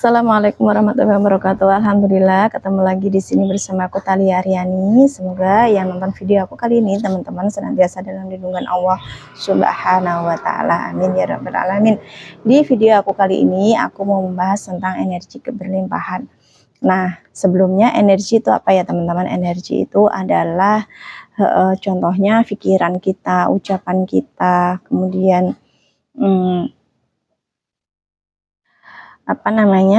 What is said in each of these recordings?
Assalamualaikum warahmatullahi wabarakatuh. Alhamdulillah ketemu lagi di sini bersama aku Thalia Aryani. Semoga yang nonton video aku kali ini teman-teman senantiasa dalam lindungan Allah Subhanahu wa taala. Amin ya rabbal alamin. Di video aku kali ini aku mau membahas tentang energi keberlimpahan. Nah, sebelumnya energi itu apa ya teman-teman? Energi itu adalah contohnya pikiran kita, ucapan kita, kemudian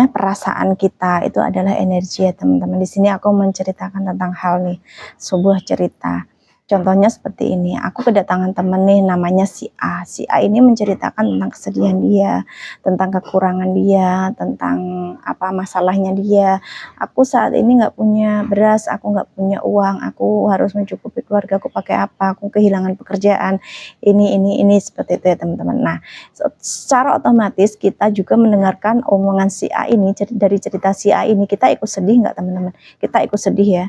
perasaan kita itu adalah energi ya teman-teman. Di sini aku menceritakan tentang hal nih, sebuah cerita. Contohnya seperti ini, aku kedatangan temen nih namanya si A. Si A ini menceritakan tentang kesedihan dia, tentang kekurangan dia, tentang apa masalahnya dia. Aku saat ini nggak punya beras, aku nggak punya uang, aku harus mencukupi keluarga aku pakai apa, aku kehilangan pekerjaan, ini seperti itu ya teman-teman. Nah, secara otomatis kita juga mendengarkan omongan si A ini, dari cerita si A ini, kita ikut sedih nggak teman-teman? Kita ikut sedih ya.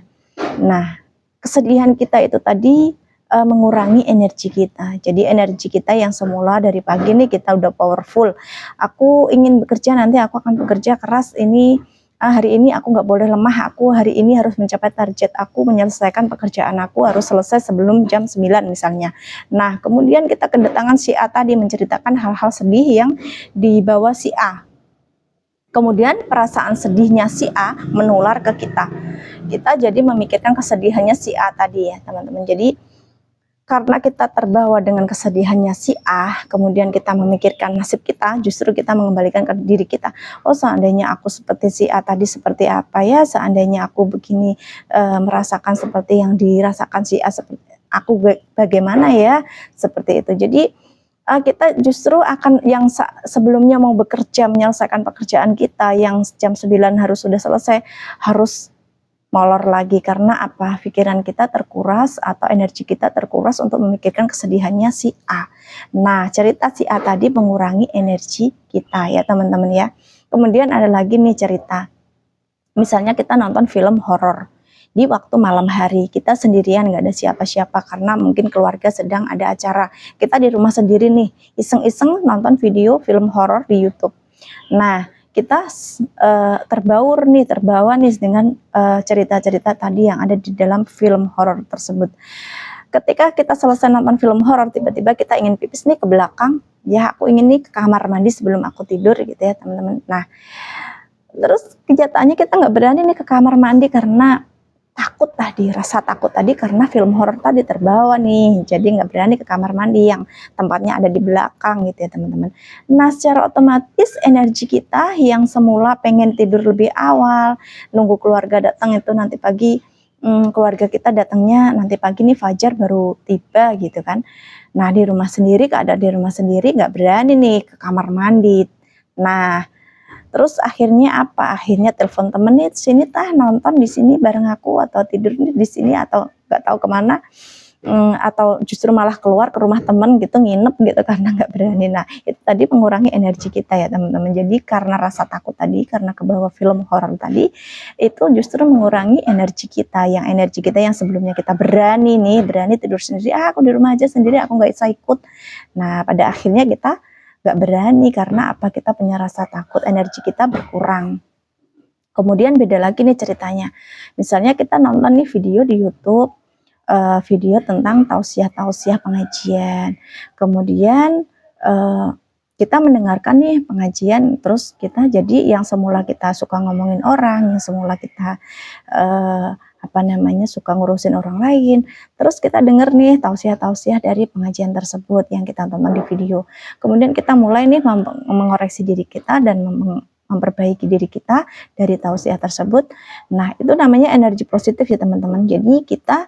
Nah, kesedihan kita itu tadi mengurangi energi kita. Jadi energi kita yang semula dari pagi nih kita udah powerful. Aku ingin bekerja, nanti aku akan bekerja keras ini. Hari ini aku nggak boleh lemah, aku hari ini harus mencapai target aku, menyelesaikan pekerjaan aku harus selesai sebelum jam 9 misalnya. Nah, kemudian kita kedatangan si A tadi menceritakan hal-hal sedih yang dibawa si A. Kemudian perasaan sedihnya si A menular ke kita. Kita jadi memikirkan kesedihannya si A tadi ya teman-teman. Jadi karena kita terbawa dengan kesedihannya si A, kemudian kita memikirkan nasib kita, justru kita mengembalikan ke diri kita. Oh, seandainya aku seperti si A tadi seperti apa ya, seandainya aku begini merasakan seperti yang dirasakan si A, seperti aku bagaimana ya, seperti itu. Jadi kita justru akan yang sebelumnya mau bekerja menyelesaikan pekerjaan kita yang jam 9 harus sudah selesai, harus molor lagi karena apa? Pikiran kita terkuras atau energi kita terkuras untuk memikirkan kesedihannya si A. Nah, cerita si A tadi mengurangi energi kita ya teman-teman ya. Kemudian ada lagi nih cerita. Misalnya kita nonton film horor di waktu malam hari, kita sendirian, nggak ada siapa-siapa karena mungkin keluarga sedang ada acara. Kita di rumah sendiri nih, iseng-iseng nonton video film horor di YouTube. Nah, kita terbawa nih dengan cerita-cerita tadi yang ada di dalam film horor tersebut. Ketika kita selesai nonton film horor, tiba-tiba kita ingin pipis nih ke belakang, ya aku ingin nih ke kamar mandi sebelum aku tidur gitu ya teman-teman. Nah, terus kenyataannya kita nggak berani nih ke kamar mandi karena takut tadi, rasa takut tadi karena film horor tadi terbawa nih, jadi nggak berani ke kamar mandi yang tempatnya ada di belakang gitu ya teman-teman. Nah, secara otomatis energi kita yang semula pengen tidur lebih awal, nunggu keluarga datang itu nanti pagi, keluarga kita datangnya nanti pagi nih fajar baru tiba gitu kan. Nah, di rumah sendiri, keadaan di rumah sendiri nggak berani nih ke kamar mandi. Nah, terus akhirnya apa? Akhirnya telepon temen nih, sini tah nonton di sini bareng aku atau tidur di sini atau nggak tahu kemana, atau justru malah keluar ke rumah temen gitu nginep gitu karena nggak berani. Nah, itu tadi mengurangi energi kita ya teman-teman. Jadi karena rasa takut tadi, karena kebawa film horor tadi, itu justru mengurangi energi kita. Yang energi kita yang sebelumnya kita berani tidur sendiri, aku di rumah aja sendiri, aku nggak bisa ikut. Nah, pada akhirnya kita nggak berani karena apa? Kita punya rasa takut, energi kita berkurang. Kemudian beda lagi nih ceritanya. Misalnya kita nonton nih video di YouTube, video tentang tausiah pengajian. Kemudian kita mendengarkan nih pengajian, terus kita jadi yang semula kita suka ngomongin orang, yang semula kita suka ngurusin orang lain, terus kita denger nih tausiah dari pengajian tersebut yang kita tonton di video. Kemudian kita mulai nih mengoreksi diri kita dan memperbaiki diri kita dari tausiah tersebut. Nah, itu namanya energi positif ya teman-teman. Jadi kita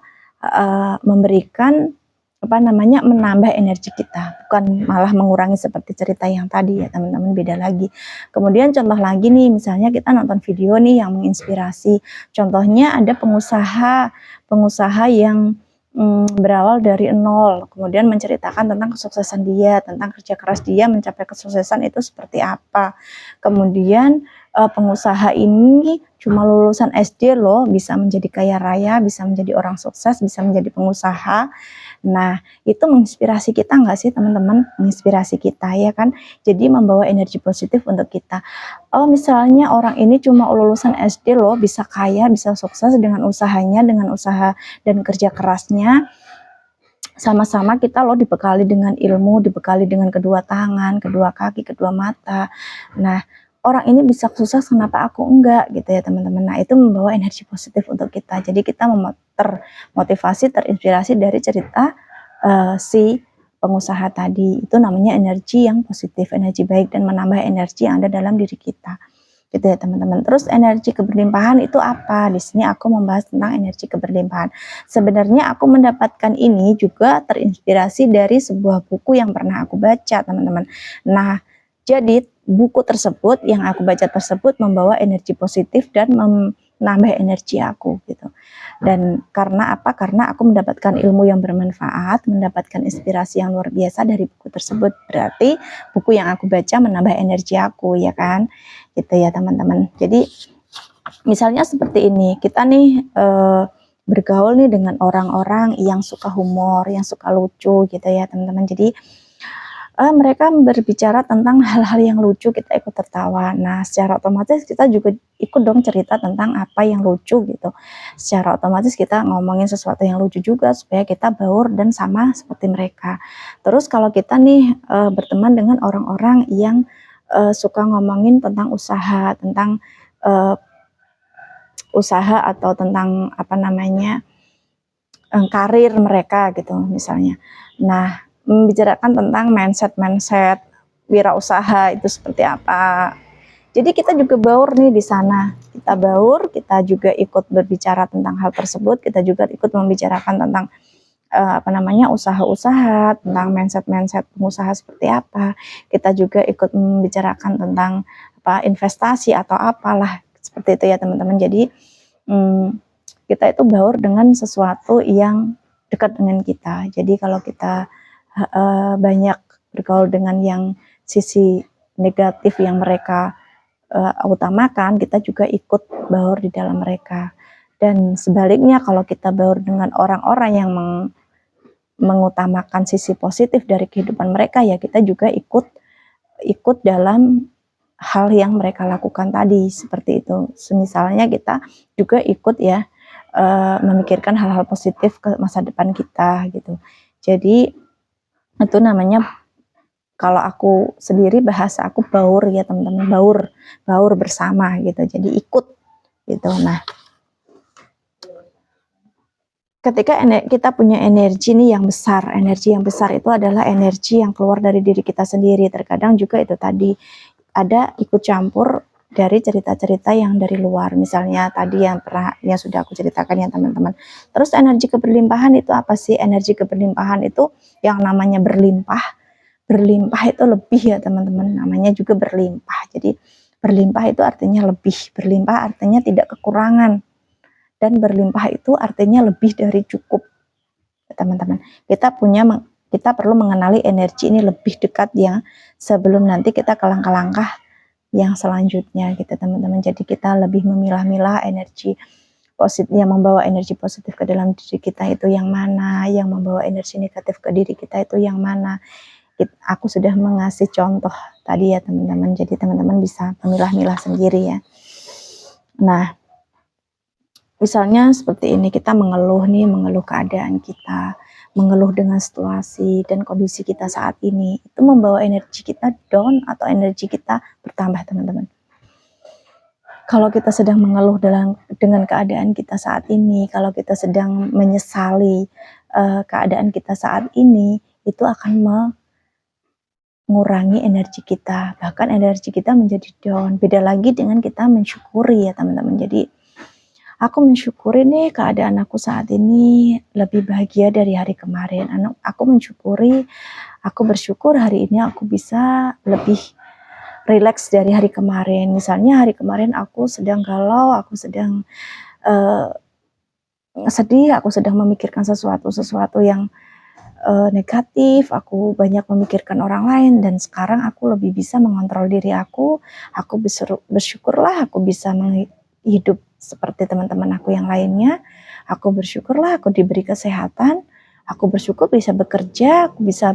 memberikan menambah energi kita, bukan malah mengurangi seperti cerita yang tadi ya teman-teman, beda lagi. Kemudian contoh lagi nih, misalnya kita nonton video nih yang menginspirasi. Contohnya ada pengusaha yang berawal dari nol, kemudian menceritakan tentang kesuksesan dia, tentang kerja keras dia mencapai kesuksesan itu seperti apa. Kemudian pengusaha ini cuma lulusan SD loh bisa menjadi kaya raya, bisa menjadi orang sukses, bisa menjadi pengusaha. Nah, itu menginspirasi kita nggak sih teman-teman? Menginspirasi kita ya kan? Jadi membawa energi positif untuk kita. Oh, misalnya orang ini cuma lulusan SD loh, bisa kaya, bisa sukses dengan usahanya, dengan usaha dan kerja kerasnya. Sama-sama kita loh dibekali dengan ilmu, dibekali dengan kedua tangan, kedua kaki, kedua mata. Nah, orang ini bisa sukses, kenapa aku enggak gitu ya teman-teman. Nah, itu membawa energi positif untuk kita. Jadi kita termotivasi, terinspirasi dari cerita si pengusaha tadi. Itu namanya energi yang positif, energi baik, dan menambah energi yang ada dalam diri kita gitu ya teman-teman. Terus energi keberlimpahan itu apa? Di sini aku membahas tentang energi keberlimpahan. Sebenarnya aku mendapatkan ini juga terinspirasi dari sebuah buku yang pernah aku baca teman-teman. Nah, jadi buku tersebut yang aku baca tersebut membawa energi positif dan menambah energi aku gitu. Dan karena apa? Karena aku mendapatkan ilmu yang bermanfaat, mendapatkan inspirasi yang luar biasa dari buku tersebut. Berarti buku yang aku baca menambah energi aku ya kan? Gitu ya teman-teman. Jadi misalnya seperti ini, kita nih bergaul nih dengan orang-orang yang suka humor, yang suka lucu gitu ya teman-teman. Jadi mereka berbicara tentang hal-hal yang lucu, kita ikut tertawa. Nah, secara otomatis kita juga ikut dong cerita tentang apa yang lucu gitu. Secara otomatis kita ngomongin sesuatu yang lucu juga supaya kita baur dan sama seperti mereka. Terus kalau kita nih berteman dengan orang-orang yang suka ngomongin tentang usaha, tentang usaha atau tentang apa namanya karir mereka gitu misalnya. Nah, membicarakan tentang mindset wirausaha itu seperti apa. Jadi kita juga baur nih di sana. Kita baur, kita juga ikut berbicara tentang hal tersebut, kita juga ikut membicarakan tentang apa namanya usaha-usaha, tentang mindset pengusaha seperti apa. Kita juga ikut membicarakan tentang apa investasi atau apalah seperti itu ya teman-teman. Jadi kita itu baur dengan sesuatu yang dekat dengan kita. Jadi kalau kita banyak bergaul dengan yang sisi negatif yang mereka utamakan, kita juga ikut baur di dalam mereka. Dan sebaliknya kalau kita baur dengan orang-orang yang mengutamakan sisi positif dari kehidupan mereka, ya kita juga ikut dalam hal yang mereka lakukan tadi seperti itu. Misalnya kita juga ikut ya memikirkan hal-hal positif ke masa depan kita gitu. Jadi itu namanya, kalau aku sendiri bahasa aku baur ya teman-teman, baur bersama gitu. Jadi ikut gitu. Nah, ketika kita punya energi nih yang besar, energi yang besar itu adalah energi yang keluar dari diri kita sendiri. Terkadang juga itu tadi ada ikut campur dari cerita-cerita yang dari luar, misalnya tadi yang sudah aku ceritakan ya teman-teman. Terus energi keberlimpahan itu apa sih? Energi keberlimpahan itu yang namanya berlimpah itu lebih ya teman-teman, namanya juga berlimpah. Jadi berlimpah itu artinya lebih, berlimpah artinya tidak kekurangan, dan berlimpah itu artinya lebih dari cukup teman-teman. Kita perlu mengenali energi ini lebih dekat ya, sebelum nanti kita ke langkah-langkah yang selanjutnya gitu teman-teman. Jadi kita lebih memilah-milah energi positif yang membawa energi positif ke dalam diri kita itu yang mana, yang membawa energi negatif ke diri kita itu yang mana. Aku sudah mengasih contoh tadi ya teman-teman, jadi teman-teman bisa memilah-milah sendiri ya. Nah, misalnya seperti ini, kita mengeluh keadaan kita, mengeluh dengan situasi dan kondisi kita saat ini, itu membawa energi kita down atau energi kita bertambah teman-teman. Kalau kita sedang mengeluh dengan keadaan kita saat ini, kalau kita sedang menyesali keadaan kita saat ini, itu akan mengurangi energi kita, bahkan energi kita menjadi down. Beda lagi dengan kita mensyukuri ya teman-teman. Jadi aku mensyukuri nih keadaan aku saat ini lebih bahagia dari hari kemarin. Aku bersyukur hari ini aku bisa lebih rileks dari hari kemarin. Misalnya hari kemarin aku sedang galau, aku sedang sedih, aku sedang memikirkan sesuatu yang negatif, aku banyak memikirkan orang lain, dan sekarang aku lebih bisa mengontrol diri aku bersyukurlah aku bisa hidup seperti teman-teman aku yang lainnya. Aku bersyukurlah aku diberi kesehatan, aku bersyukur bisa bekerja, aku bisa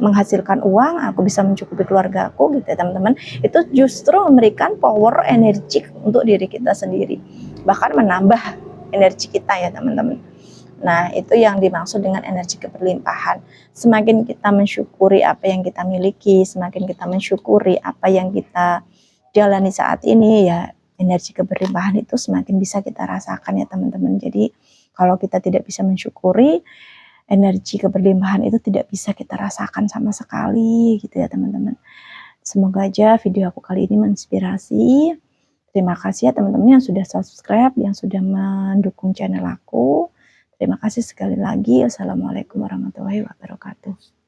menghasilkan uang, aku bisa mencukupi keluarga aku gitu ya teman-teman. Itu justru memberikan power energi untuk diri kita sendiri, bahkan menambah energi kita ya teman-teman. Nah, itu yang dimaksud dengan energi keberlimpahan. Semakin kita mensyukuri apa yang kita miliki, semakin kita mensyukuri apa yang kita jalani saat ini, ya energi keberlimpahan itu semakin bisa kita rasakan ya teman-teman. Jadi kalau kita tidak bisa mensyukuri, energi keberlimpahan itu tidak bisa kita rasakan sama sekali gitu ya teman-teman. Semoga aja video aku kali ini menginspirasi. Terima kasih ya teman-teman yang sudah subscribe, yang sudah mendukung channel aku. Terima kasih sekali lagi. Assalamualaikum warahmatullahi wabarakatuh.